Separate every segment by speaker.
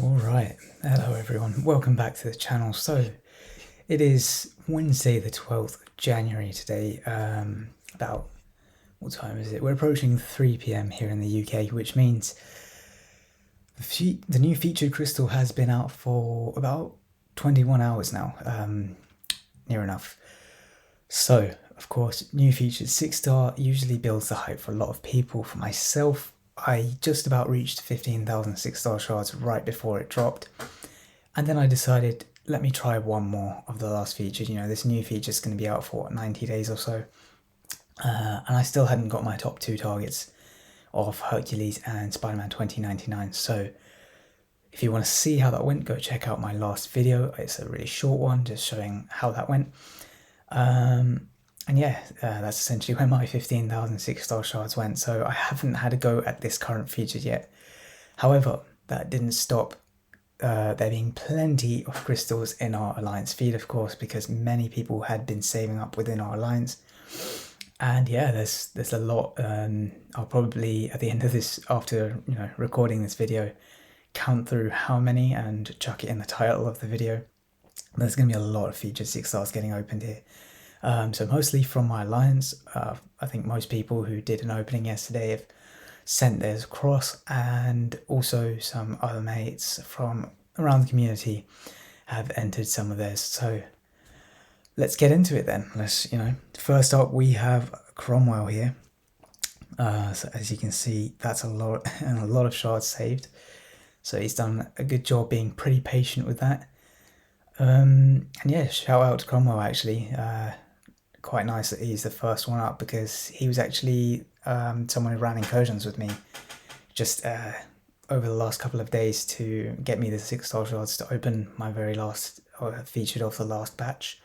Speaker 1: Alright, hello everyone, welcome back to the channel. So, it is Wednesday the 12th of January today, about, what time is it? We're approaching 3 PM here in the UK, which means the new featured crystal has been out for about 21 hours now, near enough. So, of course, new featured 6-star usually builds the hype for a lot of people. For myself, I just about reached 15,000 6-star shards right before it dropped. And then I decided, let me try one more of the last feature. You know, this new feature is going to be out for 90 days or so. And I still hadn't got my top two targets of Hercules and Spider-Man 2099. So if you want to see how that went, go check out my last video. It's a really short one, just showing how that went. And yeah, that's essentially where my 15,000 6-star shards went. So I haven't had a go at this current feature yet. However, that didn't stop there being plenty of crystals in our alliance feed, of course, because many people had been saving up within our alliance. And yeah, there's a lot. I'll probably at the end of this, after recording this video, count through how many and chuck it in the title of the video. There's going to be a lot of featured 6-stars getting opened here. So mostly from my alliance. I think most people who did an opening yesterday have sent theirs across, and also some other mates from around the community have entered some of theirs. So let's get into it then. First up we have Cromwell here. So as you can see, that's a lot and a lot of shards saved. So he's done a good job being pretty patient with that. And yeah, shout out to Cromwell actually. Quite nice that he's the first one up, because he was actually someone who ran incursions with me just over the last couple of days to get me the 6-star shards to open my very last featured of the last batch.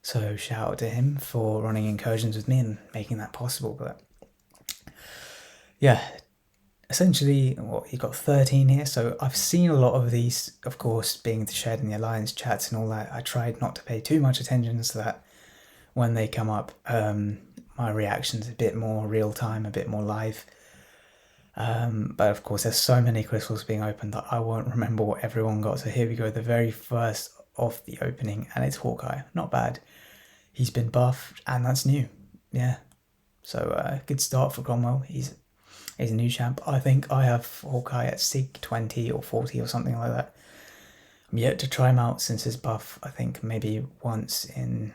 Speaker 1: So shout out to him for running incursions with me and making that possible. But yeah, essentially he got 13 here. So I've seen a lot of these, of course, being shared in the alliance chats and all that. I tried not to pay too much attention to that when they come up. My reaction's a bit more real time, a bit more live. But of course, there's so many crystals being opened that I won't remember what everyone got. So here we go, the very first of the opening, and it's Hawkeye. Not bad. He's been buffed, and that's new. Yeah. So good start for Cromwell. He's a new champ. I think I have Hawkeye at Sig 20 or 40 or something like that. I'm yet to try him out since his buff. I think maybe once in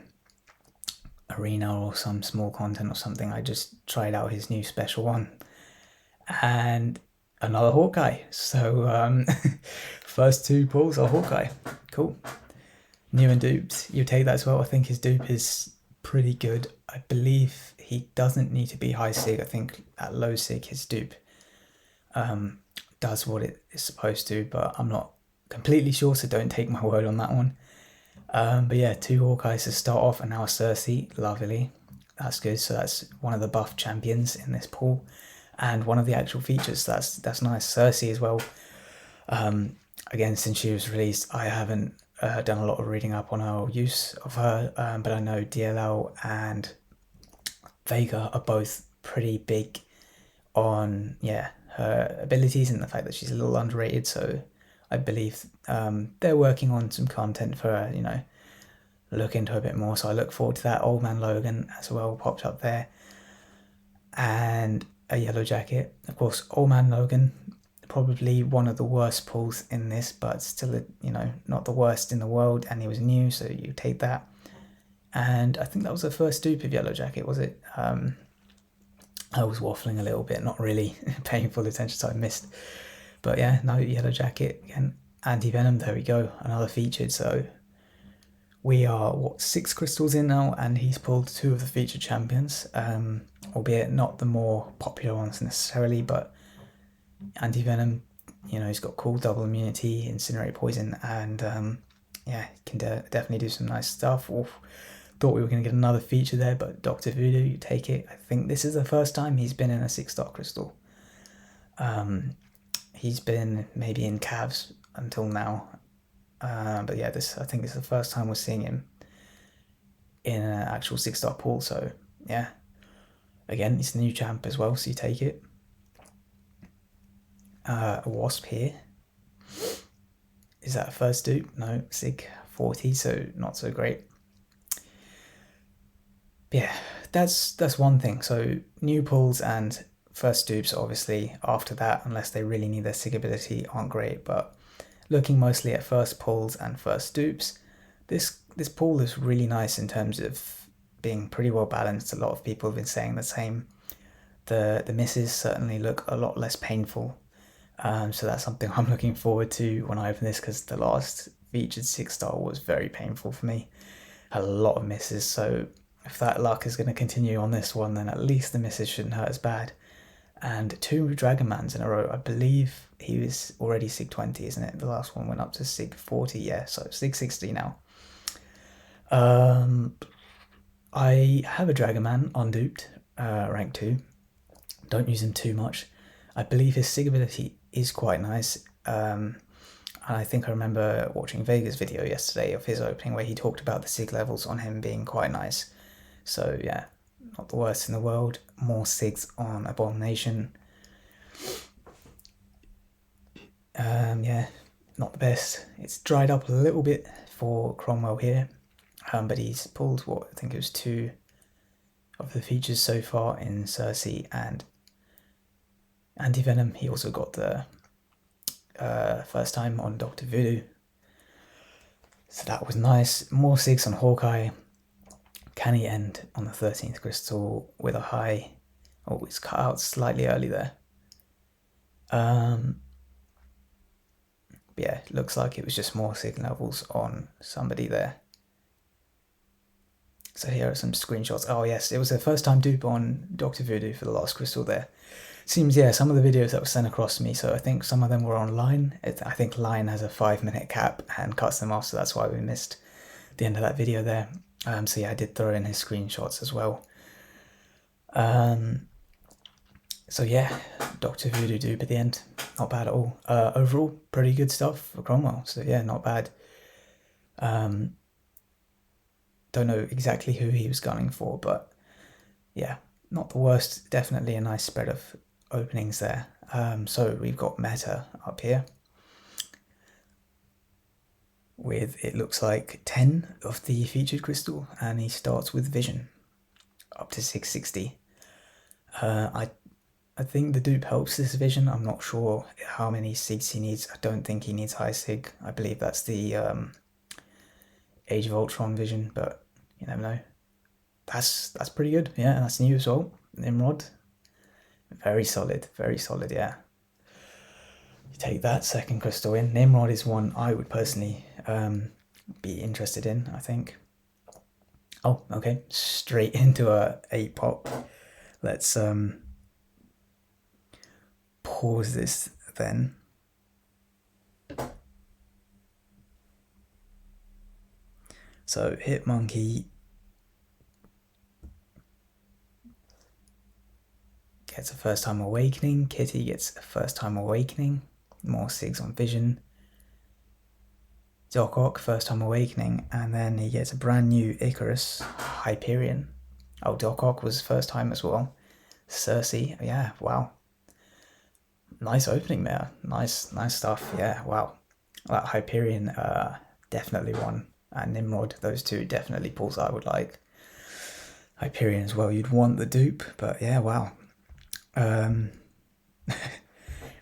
Speaker 1: arena or some small content or something. I just tried out his new special one, and another Hawkeye. So first two pulls are Hawkeye. Cool. New and duped, you take that as well. I think his dupe is pretty good. I believe he doesn't need to be high sig. I think at low sig his dupe does what it is supposed to, but I'm not completely sure, so don't take my word on that one. But yeah, two Hawkeyes to start off, and now a Cersei. Lovely. That's good. So that's one of the buff champions in this pool, and one of the actual features. So that's nice. Cersei as well. Again, since she was released, I haven't done a lot of reading up on her use of her, but I know DLL and Vega are both pretty big on her abilities and the fact that she's a little underrated. So I believe they're working on some content for her, look into a bit more. So I look forward to that. Old Man Logan as well popped up there, and a yellow jacket. Of course, Old Man Logan, probably one of the worst pulls in this, but still, not the worst in the world. And he was new, so you take that. And I think that was the first dupe of yellow jacket, was it? I was waffling a little bit, not really paying full attention, so I missed. But yeah, no, yellow jacket again. Anti-venom, there we go, another featured. So we are 6 crystals in now, and he's pulled 2 of the featured champions, albeit not the more popular ones necessarily. But anti-venom, he's got cool double immunity, incinerate poison, and yeah, he can definitely do some nice stuff. Oof. Thought we were going to get another feature there, but Dr. Voodoo, you take it. I think this is the first time he's been in a 6-star crystal. He's been maybe in Cavs until now, but yeah, I think it's the first time we're seeing him in an actual 6-star pool. So yeah, again, it's the new champ as well, so you take it. A Wasp here. is that a first dupe? No, Sig 40, so not so great. Yeah, that's one thing. So new pulls and first dupes, obviously, after that, unless they really need their Sig ability, aren't great. But looking mostly at first pulls and first dupes, this pull is really nice in terms of being pretty well balanced. A lot of people have been saying the same. The misses certainly look a lot less painful. So that's something I'm looking forward to when I open this, because the last featured 6-star was very painful for me. Had a lot of misses, so if that luck is going to continue on this one, then at least the misses shouldn't hurt as bad. And 2 Dragonmans in a row. I believe he was already Sig 20, isn't it? The last one went up to Sig 40, yeah, so Sig 60 now. I have a Dragonman unduped, rank 2. Don't use him too much. I believe his Sig ability is quite nice. And I think I remember watching Vega's video yesterday of his opening where he talked about the Sig levels on him being quite nice. So yeah, not the worst in the world. More Sigs on Abomination. Yeah, not the best. It's dried up a little bit for Cromwell here. But he's pulled, what, I think it was 2 of the features so far in Cersei and Anti-Venom. He also got the first time on Dr. Voodoo. So that was nice. More Sigs on Hawkeye. Can he end on the 13th crystal with a high? Oh, it's cut out slightly early there. Yeah, it looks like it was just more Sig levels on somebody there. So here are some screenshots. Oh yes, it was a first time dupe on Dr. Voodoo for the last crystal there. Seems, yeah, some of the videos that were sent across to me, so I think some of them were online. I think Line has a 5-minute cap and cuts them off, so that's why we missed the end of that video there. So yeah, I did throw in his screenshots as well. So yeah, Dr. Voodoo dupe at the end. Not bad at all. Overall, pretty good stuff for Cromwell, so yeah, not bad. Don't know exactly who he was gunning for, but yeah, not the worst. Definitely a nice spread of openings there. So we've got Meta up here with, it looks like, 10 of the featured crystal, and he starts with Vision up to 660. I think the dupe helps this Vision. I'm not sure how many Sigs he needs. I don't think he needs high Sig. I believe that's the Age of Ultron Vision, but you never know. That's pretty good. Yeah, that's new as well. Nimrod, very solid, yeah. You take that second crystal in. Nimrod is one I would personally be interested in, I think. Oh, okay, straight into a 8 pop. Let's pause this then. So Hit Monkey gets a first time awakening. Kitty gets a first time awakening. More Sigs on Vision. Doc Ock, first time awakening, and then he gets a brand new Icarus, Hyperion. Oh, Doc Ock was first time as well. Cersei, yeah, wow. Nice opening there. Nice stuff, yeah, wow. That Hyperion, definitely one. And Nimrod, those two definitely pulls I would like. Hyperion as well, you'd want the dupe, but yeah, wow.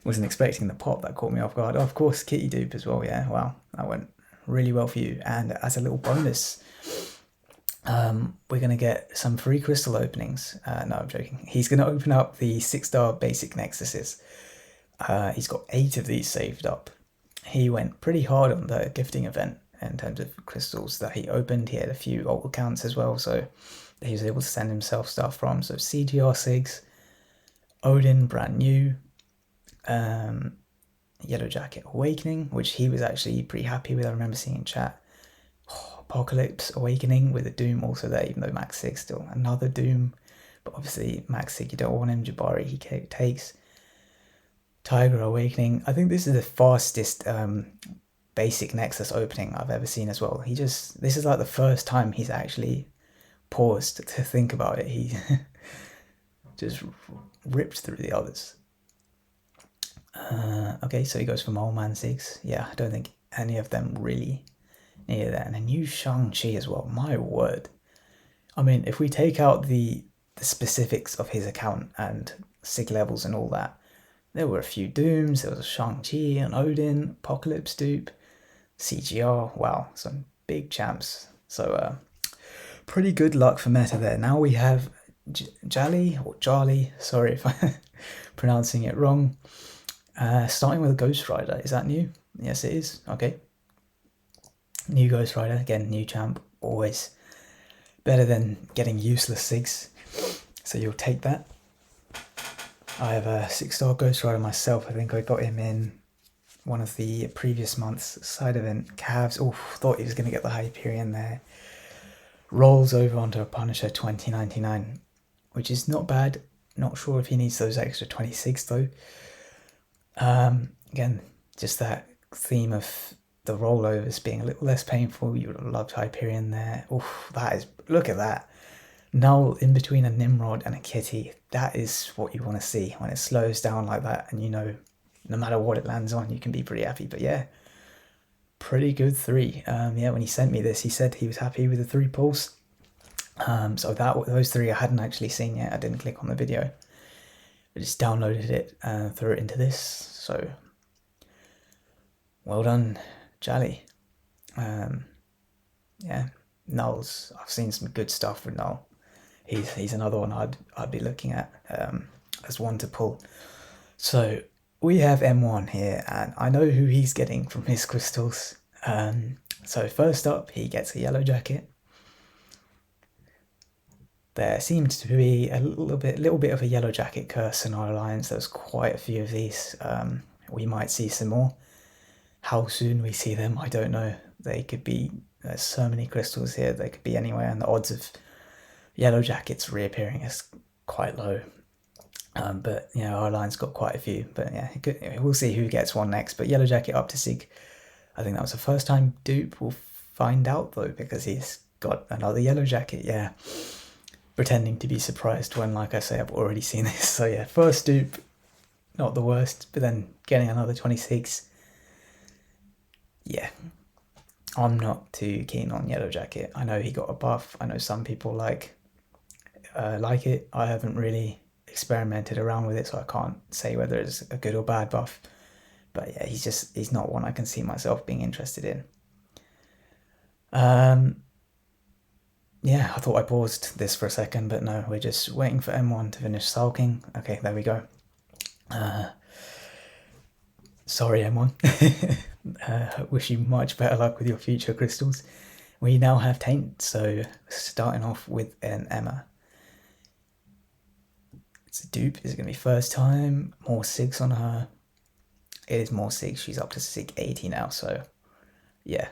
Speaker 1: Wasn't expecting the pop, that caught me off guard. Oh, of course, Kitty dupe as well, yeah, wow. That went really well for you. And as a little bonus, we're going to get some free crystal openings. No, I'm joking. He's going to open up the 6-star basic nexuses. He's got 8 of these saved up. He went pretty hard on the gifting event in terms of crystals that he opened. He had a few alt accounts as well, so he was able to send himself stuff from. So CGR Sigs, Odin brand new, Yellow Jacket Awakening, which he was actually pretty happy with. I remember seeing in chat. Apocalypse Awakening with a Doom also there, even though Max Sig still another Doom, but obviously Max Sig, you don't want him. Jabari he takes. Tiger Awakening. I think this is the fastest basic Nexus opening I've ever seen as well. This is like the first time he's actually paused to think about it. He just ripped through the others. Okay, so he goes for Mole Man 6. Yeah, I don't think any of them really needed that. And a new Shang-Chi as well, my word. I mean, if we take out the specifics of his account and sig levels and all that, there were a few Dooms, there was a Shang-Chi, an Odin, Apocalypse dupe, CGR, wow, some big champs. So pretty good luck for meta there. Now we have Jali, or Charlie, sorry if I'm pronouncing it wrong. Starting with a Ghost Rider, is that new? Yes it is, okay. New Ghost Rider, again, new champ, always better than getting useless SIGs, so you'll take that. I have a 6-star Ghost Rider myself. I think I got him in one of the previous month's side event calves. Oh, thought he was going to get the Hyperion there. Rolls over onto a Punisher 2099, which is not bad. Not sure if he needs those extra 26 though. Again, just that theme of the rollovers being a little less painful. You would have loved Hyperion there. Oh, that is, look at that. Null in between a Nimrod and a Kitty. That is what you want to see when it slows down like that, and you know, no matter what it lands on, you can be pretty happy. But yeah, pretty good 3. Yeah, when he sent me this, he said he was happy with the 3 pulls. So those 3 I hadn't actually seen yet. I didn't click on the video. I just downloaded it and threw it into this. So well done, Jali. Yeah, Null's, I've seen some good stuff with Null. He's another one I'd be looking at as one to pull. So we have M1 here, and I know who he's getting from his crystals. So first up, he gets a yellow jacket. There seems to be a little bit of a yellow jacket curse in our alliance. There's quite a few of these. We might see some more. How soon we see them, I don't know. They could be, there's so many crystals here, they could be anywhere, and the odds of yellow jackets reappearing is quite low. But you know, our line's got quite a few. But yeah, we'll see who gets one next. But yellow jacket up to Sig. I think that was the first time dupe. We'll find out though, because he's got another yellow jacket. Yeah, pretending to be surprised when, like I say, I've already seen this. So yeah, first dupe, not the worst. But then getting another 26. Yeah, I'm not too keen on yellow jacket. I know he got a buff. I know some people like it. I haven't really experimented around with it, so I can't say whether it's a good or bad buff. But yeah, he's not one I can see myself being interested in. Yeah, I thought I paused this for a second, but no, we're just waiting for M1 to finish sulking. Okay, there we go. Sorry, M1. Wish you much better luck with your future crystals. We now have Taint, so starting off with an Emma. It's a dupe. Is it going to be first time? More SIGs on her. It is more SIGs. She's up to SIG 80 now, so yeah.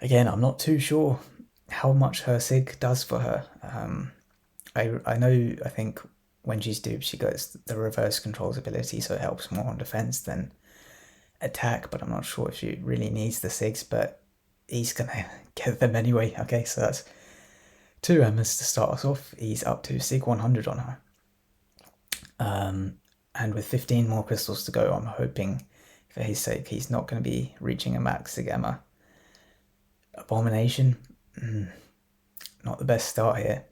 Speaker 1: Again, I'm not too sure how much her SIG does for her. I know, I think when she's duped, she gets the reverse controls ability, so it helps more on defense than attack, but I'm not sure if she really needs the SIGs, but he's gonna get them anyway. Okay, so that's 2 Emmas to start us off. He's up to SIG 100 on her. And with 15 more crystals to go, I'm hoping for his sake he's not going to be reaching a max SIG Emma. Abomination, not the best start here.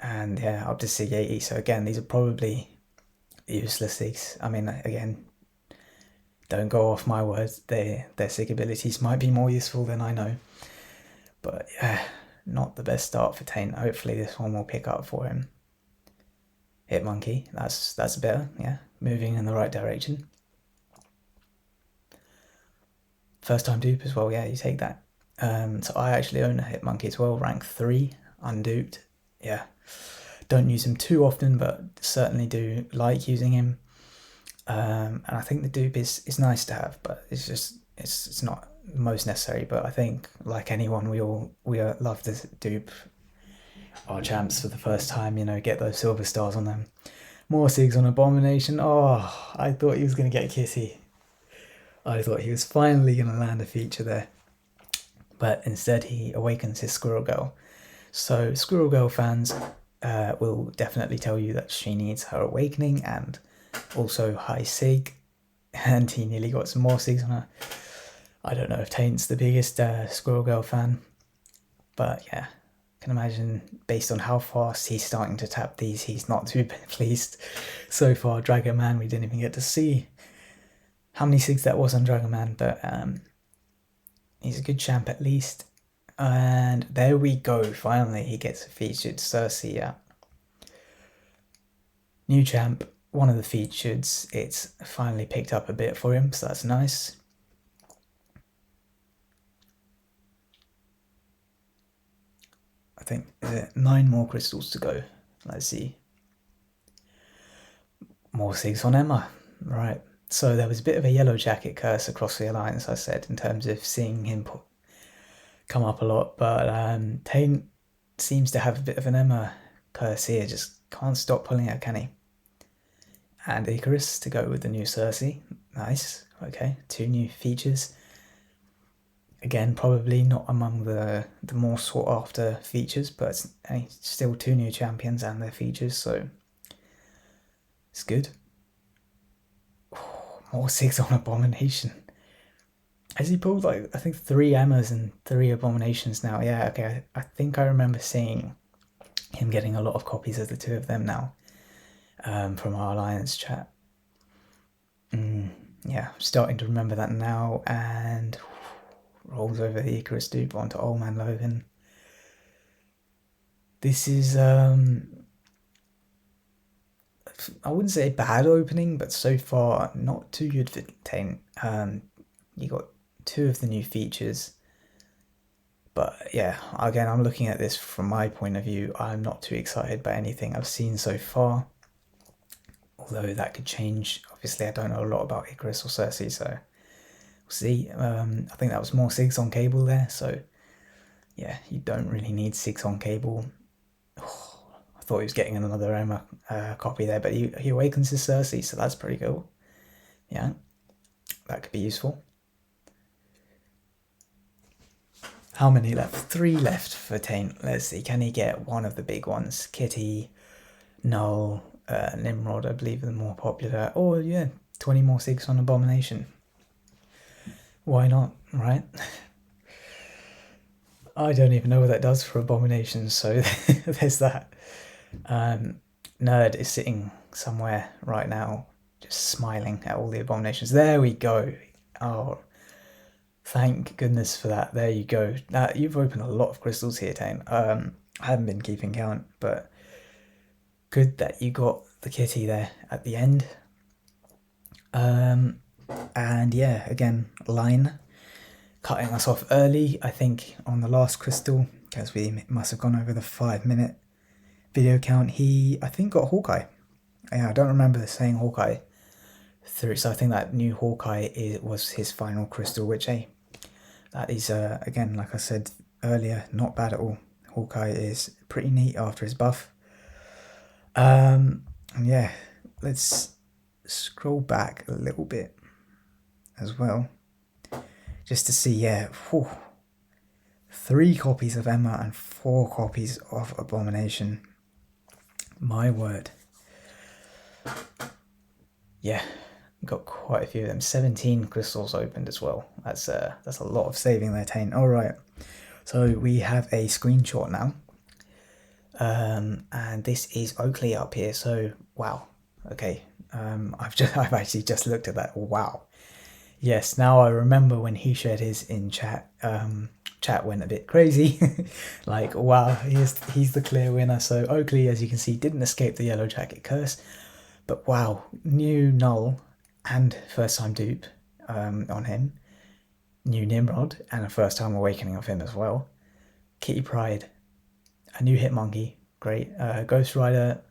Speaker 1: And yeah, up to SIG 80, so again, these are probably useless SIGs. I mean, again, don't go off my words, their SIG abilities might be more useful than I know. But yeah, not the best start for Taint. Hopefully this one will pick up for him. Hit Monkey, that's better, yeah, moving in the right direction. First time dupe as well, yeah, you take that. So I actually own a Hit Monkey as well, rank 3, unduped. Yeah, don't use him too often, but certainly do like using him. And I think the dupe is nice to have, but it's just it's not most necessary. But I think, like anyone, we love to dupe our champs for the first time, you know, get those silver stars on them. More SIGs on Abomination. Oh, I thought he was going to get Kitty. I thought he was finally going to land a feature there. But instead he awakens his Squirrel Girl. So Squirrel Girl fans will definitely tell you that she needs her awakening and also high SIG. and he nearly got some more SIGs on her. I don't know if Taint's the biggest Squirrel Girl fan, but yeah, I can imagine based on how fast he's starting to tap these, he's not too pleased. So far, Dragon Man, we didn't even get to see how many SIGs that was on Dragon Man, but he's a good champ at least. And there we go, finally he gets a featured Cersei. Yeah. New champ, one of the features, it's finally picked up a bit for him, so that's nice. I think 9 more crystals to go. Let's see. More SIGs on Emma. Right. So there was a bit of a yellow jacket curse across the alliance, I said, in terms of seeing him come up a lot. But Taint seems to have a bit of an Emma curse here. Just can't stop pulling out, can he? And Icarus to go with the new Cersei. Nice. Okay, 2 new features. Again, probably not among the more sought after features, but hey, still 2 new champions and their features, so it's good. Oh, more 6 on Abomination. Has he pulled like, I think 3 Emmas and 3 Abominations now? Yeah, okay, I think I remember seeing him getting a lot of copies of the 2 of them now from our alliance chat. Yeah, I'm starting to remember that now, and rolls over the Icarus dupe onto Old Man Logan. This is, I wouldn't say a bad opening, but so far not too good for Taint. You got 2 of the new features, but yeah, again, I'm looking at this from my point of view. I'm not too excited by anything I've seen so far, although that could change. Obviously, I don't know a lot about Icarus or Cersei, so we'll see. I think that was more 6 on Cable there, so yeah, you don't really need 6 on Cable. Oh, I thought he was getting another Emma copy there, but he awakens his Cersei, so that's pretty cool. Yeah, that could be useful. How many left? 3 left for Taint. Let's see, can he get one of the big ones? Kitty, Null, Nimrod, I believe, are the more popular. Oh yeah, 20 more 6 on Abomination. Why not, right? I don't even know what that does for Abomination, so there's that. Nerd is sitting somewhere right now, just smiling at all the Abominations. There we go. Oh, thank goodness for that. There you go. You've opened a lot of crystals here, Taint. I haven't been keeping count, but good that you got the kitty there at the end. And yeah, again, Line cutting us off early, I think, on the last crystal, because we must have gone over the 5-minute video count. He, I think, got Hawkeye. Yeah, I don't remember saying Hawkeye through, so I think that new Hawkeye was his final crystal, which, hey, that is, again, like I said earlier, not bad at all. Hawkeye is pretty neat after his buff. And yeah, let's scroll back a little bit as well, just to see, yeah, 3 copies of Emma and 4 copies of Abomination. My word. Yeah, got quite a few of them. 17 crystals opened as well. That's a lot of saving there, Taint. All right, so we have a screenshot now. And this is Oakley up here, so wow. Okay, I've actually just looked at that. Wow. Yes, now I remember when he shared his in chat. Chat went a bit crazy. Like, wow, he's the clear winner. So Oakley, as you can see, didn't escape the yellow jacket curse, but wow, new Null and first time dupe on him, new Nimrod and a first time awakening of him as well. Kitty Pryde, a new Hitmonkey, great. Ghost Rider,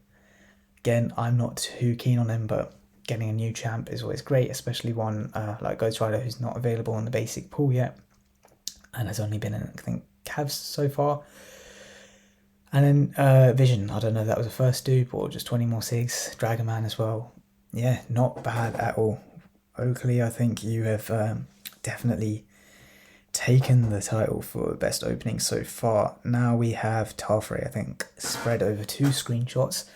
Speaker 1: again, I'm not too keen on him, but getting a new champ is always great, especially one like Ghost Rider who's not available in the basic pool yet and has only been in, I think, Cavs so far. And then Vision, I don't know if that was a first dupe or just 20 more SIGs. Dragon Man as well. Yeah, not bad at all. Oakley, I think you have definitely taken the title for best opening so far. Now we have Tarfrey, I think, spread over 2 screenshots.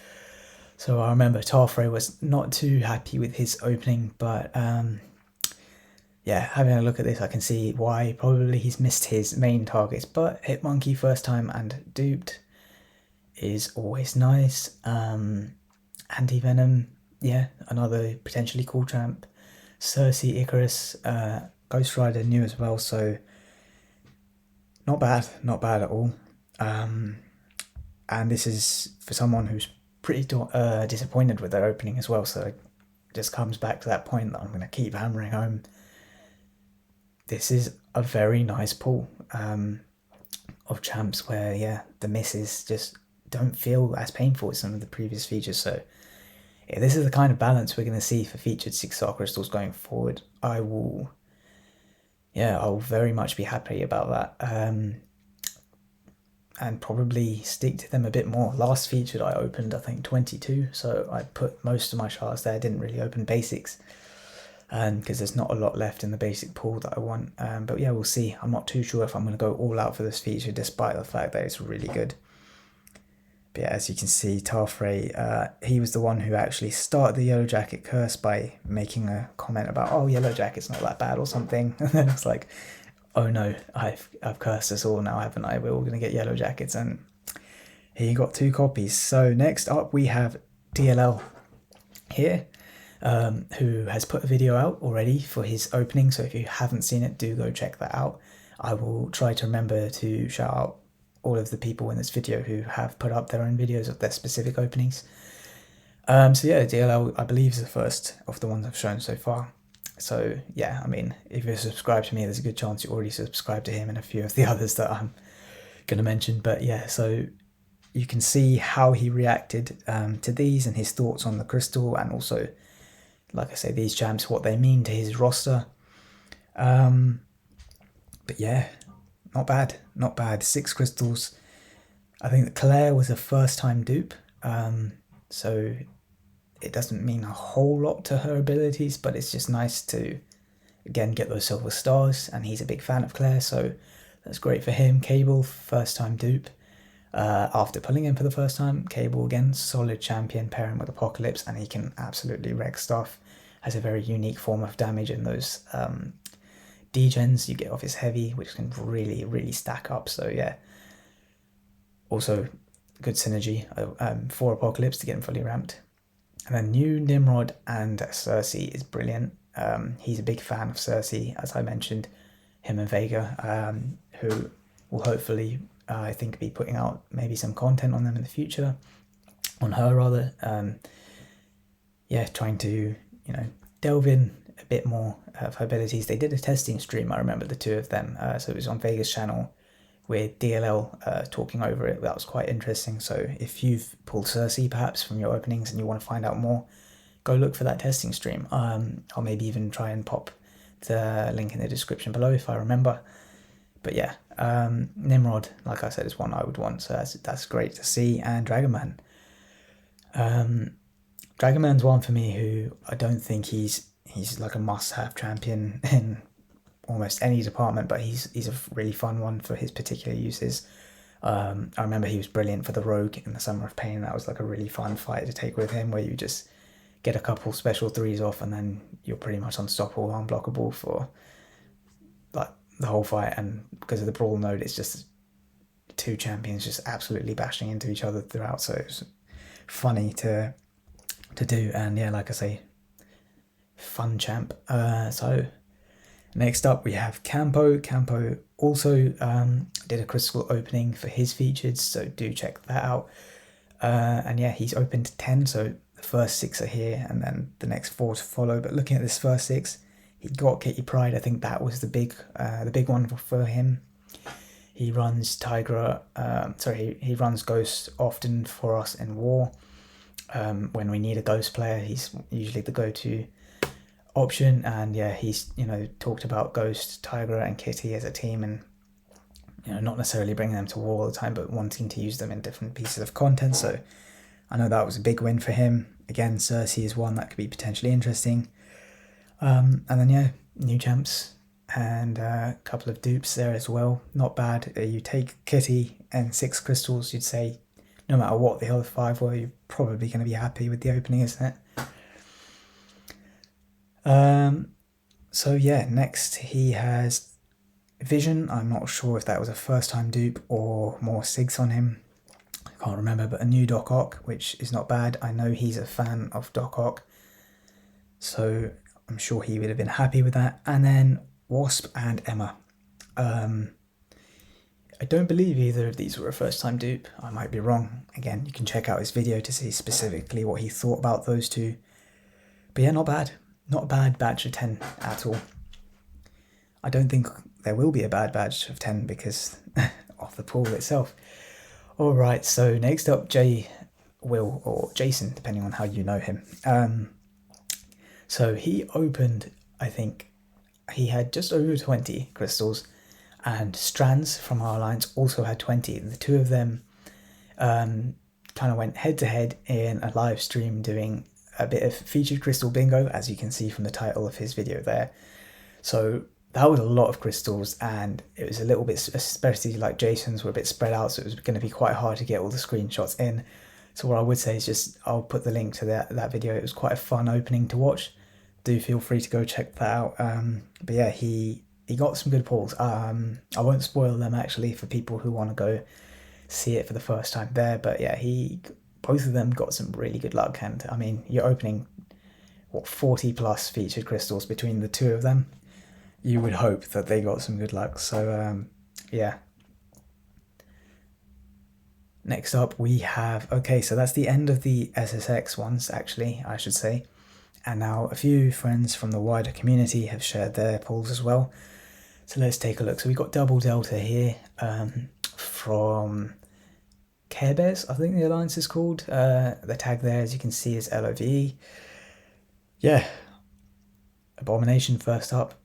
Speaker 1: So I remember Tarfrey was not too happy with his opening, but yeah, having a look at this, I can see why. Probably he's missed his main targets, but Hitmonkey first time and duped is always nice. Anti-Venom, yeah, another potentially cool champ. Cersei, Icarus, Ghost Rider new as well, so not bad at all. And this is for someone who's pretty disappointed with their opening as well, so it just comes back to that point that I'm going to keep hammering home. This is a very nice pool of champs where, yeah, the misses just don't feel as painful as some of the previous features, so yeah, this is the kind of balance we're going to see for featured 6-star crystals going forward. I'll very much be happy about that. And probably stick to them a bit more. Last featured I opened, I think, 22, so I put most of my shards there. I didn't really open basics, because there's not a lot left in the basic pool that I want. But yeah, we'll see. I'm not too sure if I'm going to go all out for this feature, despite the fact that it's really good. But yeah, as you can see, Tarfrey, he was the one who actually started the Yellow Jacket curse by making a comment about, oh, Yellow Jacket's not that bad or something. And then it's like, oh no, I've cursed us all now, haven't I? We're all going to get Yellow Jackets, and he got 2 copies. So next up we have DLL here, who has put a video out already for his opening, so if you haven't seen it, do go check that out. I will try to remember to shout out all of the people in this video who have put up their own videos of their specific openings. So yeah, DLL, I believe, is the first of the ones I've shown so far. So yeah, I mean, if you're subscribed to me, there's a good chance you already subscribed to him and a few of the others that I'm going to mention. But yeah, so you can see how he reacted to these and his thoughts on the crystal, and also, like I say, these champs, what they mean to his roster. But yeah, not bad. 6 crystals. I think that Claire was a first time dupe, so it doesn't mean a whole lot to her abilities, but it's just nice to, again, get those silver stars, and he's a big fan of Claire, so that's great for him. Cable, first time dupe. After pulling in for the first time, Cable, again, solid champion pairing with Apocalypse, and he can absolutely wreck stuff. Has a very unique form of damage in those degens you get off his heavy, which can really stack up, so yeah. Also, good synergy for Apocalypse to get him fully ramped. And then new Nimrod and Cersei is brilliant. He's a big fan of Cersei, as I mentioned, him and Vega, who will hopefully, I think, be putting out maybe some content on them in the future, on her rather. Yeah, trying to, delve in a bit more of her abilities. They did a testing stream, I remember, the 2 of them, so it was on Vega's channel, with DLL talking over it. That was quite interesting. So if you've pulled Cersei perhaps from your openings and you want to find out more, go look for that testing stream. I'll maybe even try and pop the link in the description below if I remember. But yeah, Nimrod, like I said, is one I would want, so that's great to see. And Dragonman. Dragonman's one for me who I don't think he's like a must-have champion in almost any department, but he's a really fun one for his particular uses. I remember he was brilliant for the Rogue in the Summer of Pain. That was like a really fun fight to take with him, where you just get a couple special 3s off and then you're pretty much unstoppable, unblockable for like the whole fight. And because of the brawl mode, it's just 2 champions just absolutely bashing into each other throughout, so it's funny to do. And yeah, like I say, fun champ. So next up we have Campo. Campo also did a crystal opening for his featured, so do check that out. And yeah, he's opened 10, so the first 6 are here and then the next 4 to follow. But looking at this first 6, he got Kitty Pryde. I think that was the big one for him. He runs Tigra, he runs Ghost often for us in War. When we need a Ghost player, he's usually the go-to option. And yeah, he's talked about Ghost, Tigra and Kitty as a team, and not necessarily bringing them to War all the time, but wanting to use them in different pieces of content. So I know that was a big win for him. Again, Cersei is one that could be potentially interesting. And then yeah, new champs and a couple of dupes there as well. Not bad. You take Kitty and 6 crystals, you'd say no matter what the other 5 were, you're probably going to be happy with the opening, isn't it? So yeah, next he has Vision. I'm not sure if that was a first time dupe or more SIGs on him. I can't remember, but a new Doc Ock, which is not bad. I know he's a fan of Doc Ock, so I'm sure he would have been happy with that. And then Wasp and Emma. I don't believe either of these were a first time dupe. I might be wrong. Again, you can check out his video to see specifically what he thought about those two. But yeah, not bad. Not a bad batch of 10 at all. I don't think there will be a bad batch of 10 because of the pool itself. Alright, so next up, Will, or Jason, depending on how you know him. So he opened, I think, he had just over 20 crystals, and Strands from our alliance also had 20. The two of them kind of went head to head in a live stream doing a bit of featured crystal bingo, as you can see from the title of his video there. So that was a lot of crystals, and it was a little bit, especially like Jason's were a bit spread out, so it was going to be quite hard to get all the screenshots in. So what I would say is just, I'll put the link to that video. It was quite a fun opening to watch. Do feel free to go check that out. But yeah, he got some good pulls. I won't spoil them actually for people who want to go see it for the first time there. But yeah, both of them got some really good luck. And I mean, you're opening, 40 plus featured crystals between the two of them. You would hope that they got some good luck. So yeah. Next up we have, okay, so that's the end of the SSX ones actually, I should say. And now a few friends from the wider community have shared their pulls as well. So let's take a look. So we got Double Delta here from Care Bears, I think the alliance is called. The tag there, as you can see, is LOVE. Yeah, Abomination first up,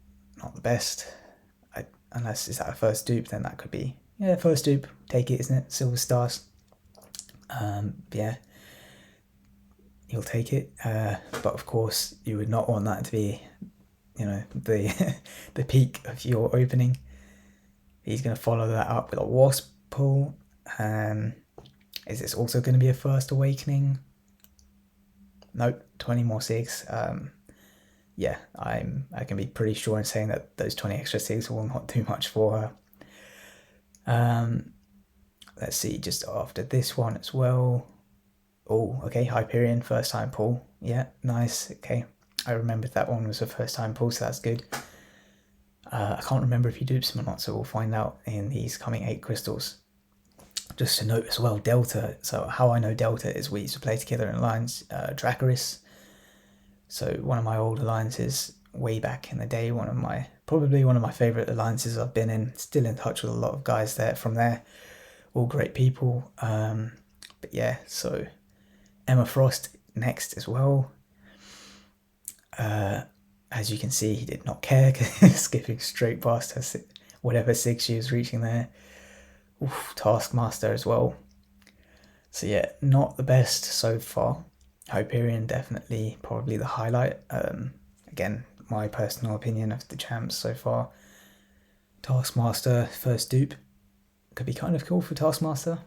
Speaker 1: not the best. Unless is that a first dupe, then that could be, yeah, first dupe. Take it, isn't it? Silver Stars. Yeah. You'll take it, but of course you would not want that to be, the the peak of your opening. He's going to follow that up with a Wasp pull. Is this also going to be a first awakening? Nope, 20 more SIGs. Yeah, I can be pretty sure in saying that those 20 extra SIGs will not do much for her. Let's see, just after this one as well. Oh, okay, Hyperion, first time pull. Yeah, nice, okay. I remembered that one was a first time pull, so that's good. I can't remember if he dupes him or not, so we'll find out in these coming 8 crystals. Just to note as well, Delta, so how I know Delta is we used to play together in alliance, Dracarys. So one of my old alliances way back in the day, probably one of my favourite alliances I've been in, still in touch with a lot of guys there from there, all great people. But yeah, so Emma Frost next as well. As you can see, he did not care, skipping straight past her, whatever 6 she was reaching there. Oof, Taskmaster as well. So yeah, not the best so far. Hyperion definitely probably the highlight. Again, my personal opinion of the champs so far. Taskmaster first dupe. Could be kind of cool for Taskmaster.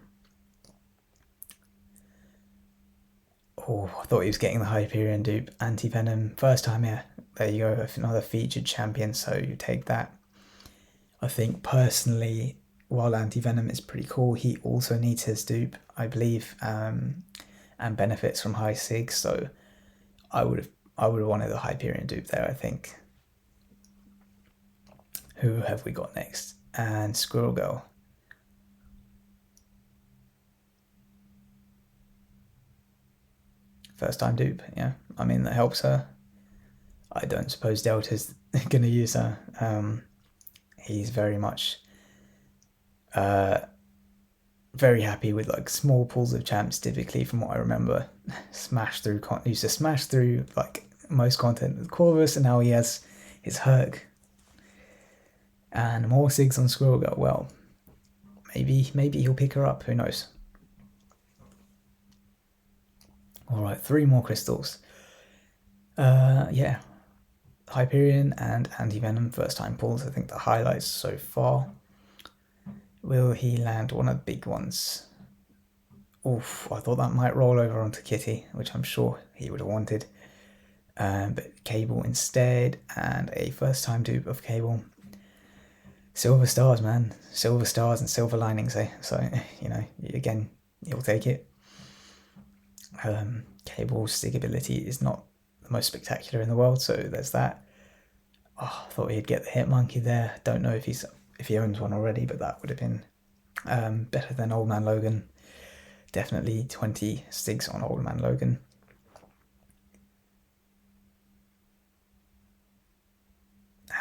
Speaker 1: Oh, I thought he was getting the Hyperion dupe. Anti-Venom, first time, yeah. There you go, another featured champion, so you take that. I think personally, while Anti-Venom is pretty cool, he also needs his dupe, I believe, and benefits from high SIGs, so I would have wanted the Hyperion dupe there, I think. Who have we got next? And Squirrel Girl. First time dupe, yeah. I mean, that helps her. I don't suppose Delta's going to use her. He's very much very happy with like small pools of champs typically, from what I remember. Used to smash through like most content with Corvus, and now he has his Herc. And more SIGs on Squirrel Girl. Well, maybe he'll pick her up, who knows. Alright, 3 more crystals. Yeah. Hyperion and Anti-Venom, first time pulls, I think the highlights so far. Will he land one of the big ones? oof, I thought that might roll over onto Kitty, which I'm sure he would have wanted. But Cable instead, and a first time dupe of Cable. Silver stars, man. Silver stars and silver linings, eh? So, you know, again, you'll take it. Cable's sig ability is not the most spectacular in the world, so there's that. Oh, I thought he'd get the hit monkey there. Don't know if he owns one already, but that would have been better than Old Man Logan. Definitely 20 stigs on Old Man Logan.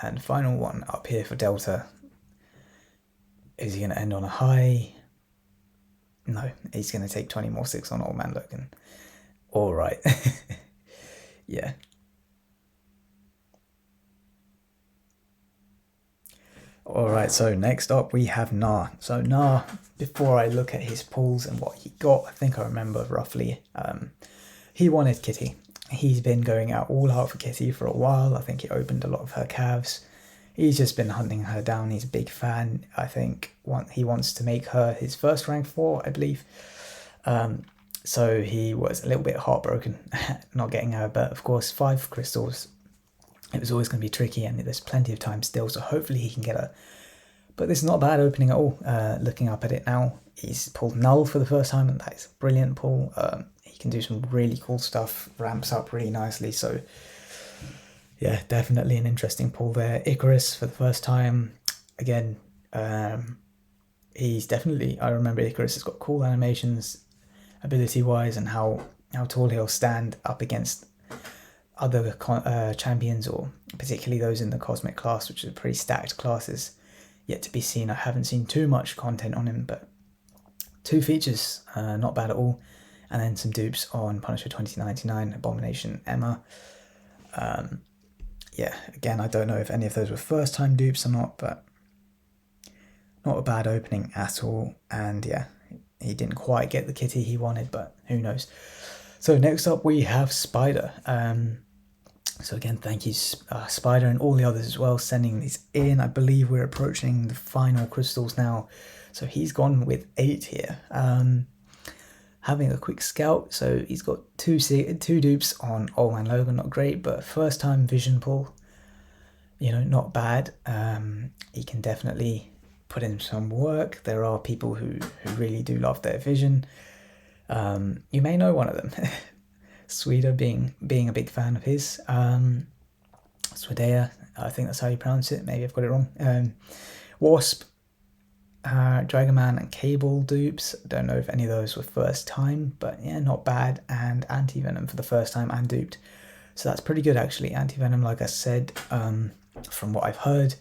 Speaker 1: And final one up here for Delta. Is he going to end on a high? No, he's going to take 20 more stigs on Old Man Logan. All right. Yeah. Alright, so next up we have Nah. So Nah, before I look at his pulls and what he got, I think I remember roughly, he wanted Kitty. He's been going all out for Kitty for a while. I think he opened a lot of her calves. He's just been hunting her down. He's a big fan. I think he wants to make her his first rank 4, I believe. So he was a little bit heartbroken not getting her, but of course 5 crystals. It was always going to be tricky, and there's plenty of time still, so hopefully he can get her. But this is not a bad opening at all. Looking up at it now, he's pulled Null for the first time, and that is a brilliant pull. He can do some really cool stuff, ramps up really nicely, so yeah, definitely an interesting pull there. Icarus for the first time. Again, he's definitely, I remember Icarus has got cool animations ability-wise, and how tall he'll stand up against other champions, or particularly those in the Cosmic class, which are pretty stacked classes. Yet to be seen. I haven't seen too much content on him, but 2 features, not bad at all. And then some dupes on Punisher 2099, Abomination, Emma. Yeah, again, I don't know if any of those were first time dupes or not, but not a bad opening at all. And yeah, he didn't quite get the kitty he wanted, but who knows. So next up we have Spider. So again, thank you Spider and all the others as well, sending these in. I believe we're approaching the final crystals now. So he's gone with 8 here. Having a quick scout, so he's got two dupes on Old Man Logan, not great, but first time vision pull, you know, not bad. He can definitely put in some work. There are people who really do love their vision. You may know one of them. Sweda being a big fan of his. Swedea, I think that's how you pronounce it. Maybe I've got it wrong. Wasp, Dragon Man and Cable dupes. Don't know if any of those were first time, but yeah, not bad. And Anti-Venom for the first time and duped. So that's pretty good actually. Anti-Venom, like I said, from what I've heard,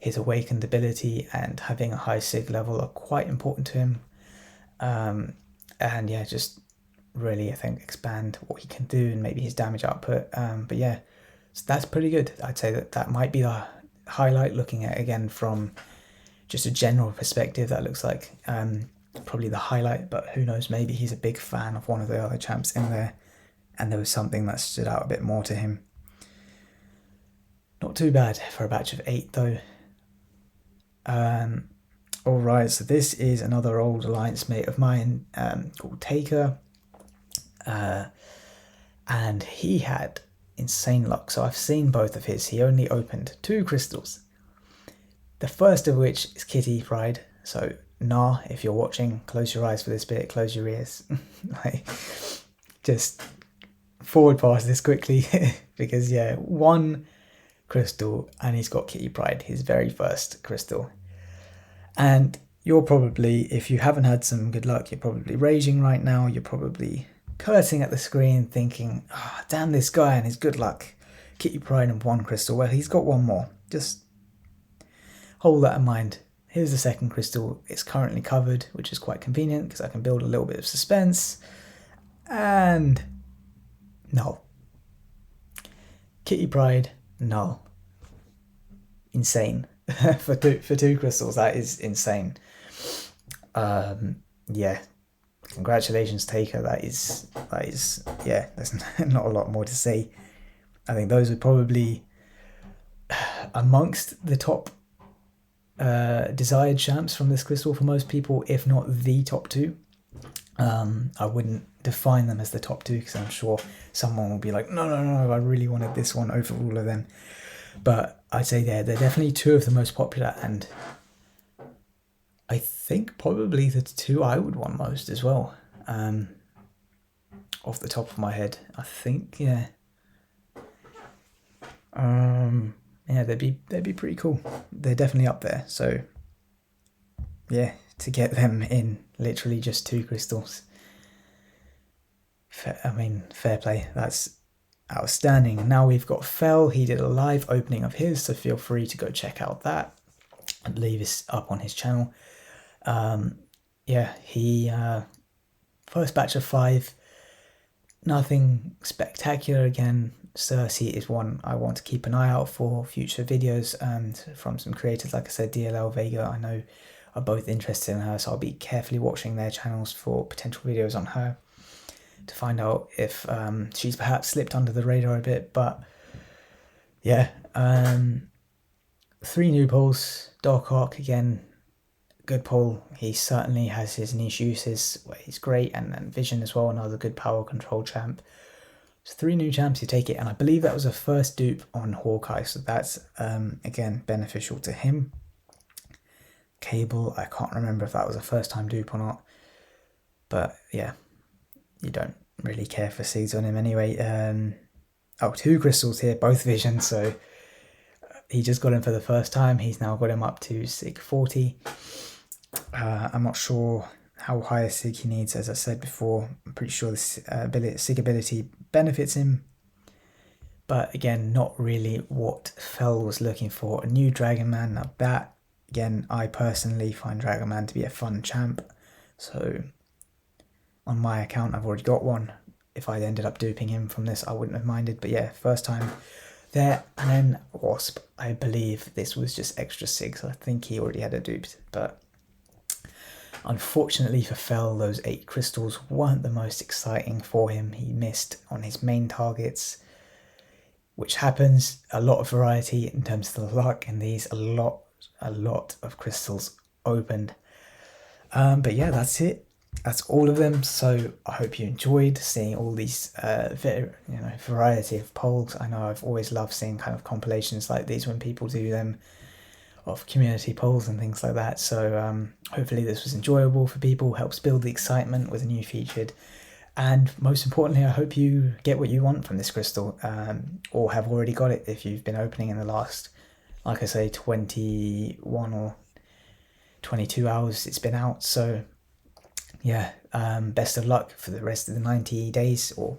Speaker 1: his awakened ability and having a high sig level are quite important to him. And yeah, just really, I think, expand what he can do and maybe his damage output. But yeah, so that's pretty good. I'd say that might be the highlight, looking at again from just a general perspective. That looks like probably the highlight, but who knows, maybe he's a big fan of one of the other champs in there and there was something that stood out a bit more to him. Not too bad for a batch of 8 though. Alright, so this is another old alliance mate of mine called Taker. And he had insane luck. So I've seen both of his. He only opened 2 crystals. The first of which is Kitty Pride. So Nah, if you're watching, close your eyes for this bit, close your ears. Like, just forward past this quickly because yeah, 1 crystal and he's got Kitty Pride, his very first crystal. And you're probably, if you haven't had some good luck, you're probably raging right now. You're probably cursing at the screen thinking, oh, damn this guy and his good luck. Kitty Pride and 1 crystal. Well, he's got 1 more. Just hold that in mind. Here's the second crystal. It's currently covered, which is quite convenient because I can build a little bit of suspense. And null. Kitty Pride, null. Insane. for two crystals, that is insane. Yeah, congratulations Taker. That is yeah, there's not a lot more to say. I think those are probably amongst the top desired champs from this crystal for most people, if not the top 2. I wouldn't define them as the top two because I'm sure someone will be like, no, no, no, I really wanted this one over all of them. But I'd say they're definitely two of the most popular, and I think probably the two I would want most as well. Off the top of my head, I think, yeah. Yeah, they'd be pretty cool. They're definitely up there. So yeah, to get them in literally just 2 crystals. Fair play. That's outstanding. And now we've got Fell. He did a live opening of his, so feel free to go check out that. I believe it's up on his channel. Yeah, he first batch of 5. Nothing spectacular again. Cersei is one I want to keep an eye out for future videos, and from some creators, like I said, DLL Vega, I know are both interested in her, so I'll be carefully watching their channels for potential videos on her to find out if she's perhaps slipped under the radar a bit. But yeah, 3 new pulls. Dark Arc again, good pull. He certainly has his niche uses where he's great, and Vision as well, another good power control champ. So 3 new champs, you take it, and I believe that was a first dupe on Hawkeye, so that's again beneficial to him. Cable, I can't remember if that was a first time dupe or not, but yeah, you don't really care for seeds on him anyway. 2 crystals here, both Vision, so he just got him for the first time. He's now got him up to SIG 40. I'm not sure how high a SIG he needs, as I said before. I'm pretty sure the SIG ability benefits him, but again, not really what Fell was looking for. A new Dragon Man, now that, again, I personally find Dragon Man to be a fun champ, so on my account I've already got one. If I ended up duping him from this, I wouldn't have minded, but yeah, first time there. And then Wasp, I believe this was just extra SIG, so I think he already had a duped, but unfortunately for Fell, those 8 crystals weren't the most exciting for him. He missed on his main targets, which happens. A lot of variety in terms of the luck in these, a lot of crystals opened. But yeah, that's it. That's all of them. So I hope you enjoyed seeing all these variety of polls. I know I've always loved seeing kind of compilations like these when people do them, of community polls and things like that. So hopefully this was enjoyable for people, helps build the excitement with a new featured, and most importantly, I hope you get what you want from this crystal, or have already got it if you've been opening in the last, like I say, 21 or 22 hours it's been out. So yeah, best of luck for the rest of the 90 days, or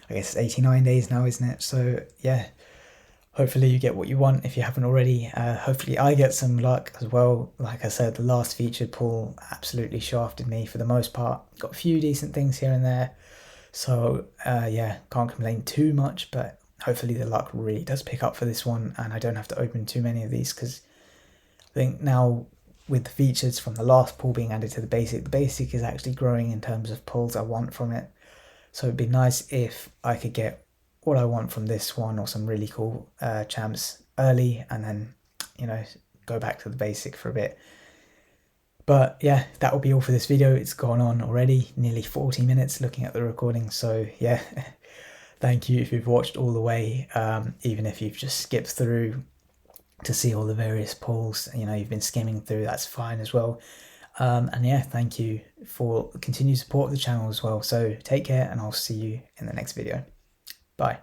Speaker 1: I guess 89 days now, isn't it? So yeah, hopefully you get what you want if you haven't already. Hopefully I get some luck as well. Like I said, the last featured pull absolutely shafted me for the most part. Got a few decent things here and there. So yeah, can't complain too much, but hopefully the luck really does pick up for this one, and I don't have to open too many of these, because I think now with the features from the last pull being added to the basic is actually growing in terms of pulls I want from it. So it'd be nice if I could get what I want from this one, or some really cool champs early, and then, go back to the basic for a bit. But yeah, that will be all for this video. It's gone on already nearly 40 minutes looking at the recording. So yeah, thank you if you've watched all the way, even if you've just skipped through to see all the various polls. You've been skimming through, that's fine as well. And yeah, thank you for continued support of the channel as well. So take care, and I'll see you in the next video. Bye.